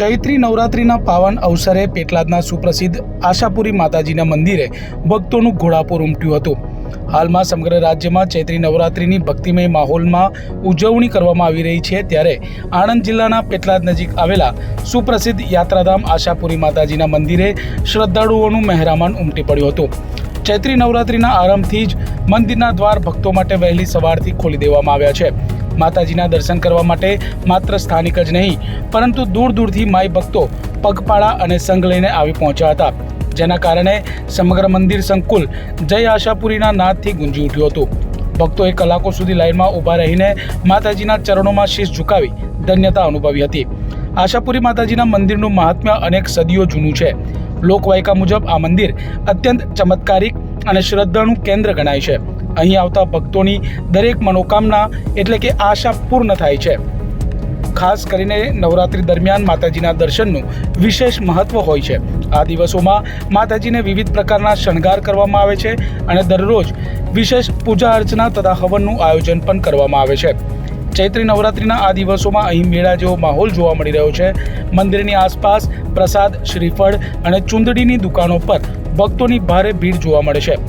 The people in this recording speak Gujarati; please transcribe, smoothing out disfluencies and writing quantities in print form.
ચૈત્રી નવરાત્રિના પાવન અવસરે પેટલાદના સુપ્રસિદ્ધ આશાપુરી માતાજીના મંદિરે ભક્તોનું ઘોડાપુર ઉમટ્યું હતું। હાલમાં સમગ્ર રાજ્યમાં ચૈત્રી નવરાત્રિની ભક્તિમય માહોલમાં ઉજવણી કરવામાં આવી રહી છે, ત્યારે આણંદ જિલ્લાના પેટલાદ નજીક આવેલા સુપ્રસિદ્ધ યાત્રાધામ આશાપુરી માતાજીના મંદિરે શ્રદ્ધાળુઓનું મહેરામણ ઉમટી પડ્યું હતું। ચૈત્રી નવરાત્રિના આરંભથી જ મંદિરના દ્વાર ભક્તો માટે વહેલી સવારથી ખોલી દેવામાં આવ્યા છે। માતાજીના દર્શન કરવા માટે માત્ર સ્થાનિક જ નહીં, પરંતુ દૂર દૂરથી માઈ ભક્તો પગપાળા અને સંઘ લઈને આવી પહોંચ્યા હતા, જેના કારણે સમગ્ર મંદિર સંકુલ જય આશાપુરીના નાદથી ગુંજી ઉઠ્યું હતું। ભક્તોએ કલાકો સુધી લાઇનમાં ઊભા રહીને માતાજીના ચરણોમાં શીશ ઝુકાવી ધન્યતા અનુભવી હતી। આશાપુરી માતાજીના મંદિરનું મહાત્મ્ય અનેક સદીઓ જૂનું છે। લોકવાયકા મુજબ આ મંદિર અત્યંત ચમત્કારિક અને શ્રદ્ધાનું કેન્દ્ર ગણાય છે। અહીં આવતા ભક્તોની દરેક મનોકામના એટલે કે આશા પૂર્ણ થાય છે। ખાસ કરીને નવરાત્રિ દરમિયાન માતાજીના દર્શનનું વિશેષ મહત્વ હોય છે। આ દિવસોમાં માતાજીને વિવિધ પ્રકારના શણગાર કરવામાં આવે છે અને દરરોજ વિશેષ પૂજા અર્ચના તથા હવનનું આયોજન પણ કરવામાં આવે છે। ચૈત્રી નવરાત્રિના આ દિવસોમાં અહીં મેળા જેવો માહોલ જોવા મળી રહ્યો છે। મંદિરની આસપાસ પ્રસાદ, શ્રીફળ અને ચૂંદડીની દુકાનો પર ભક્તોની ભારે ભીડ જોવા મળે છે।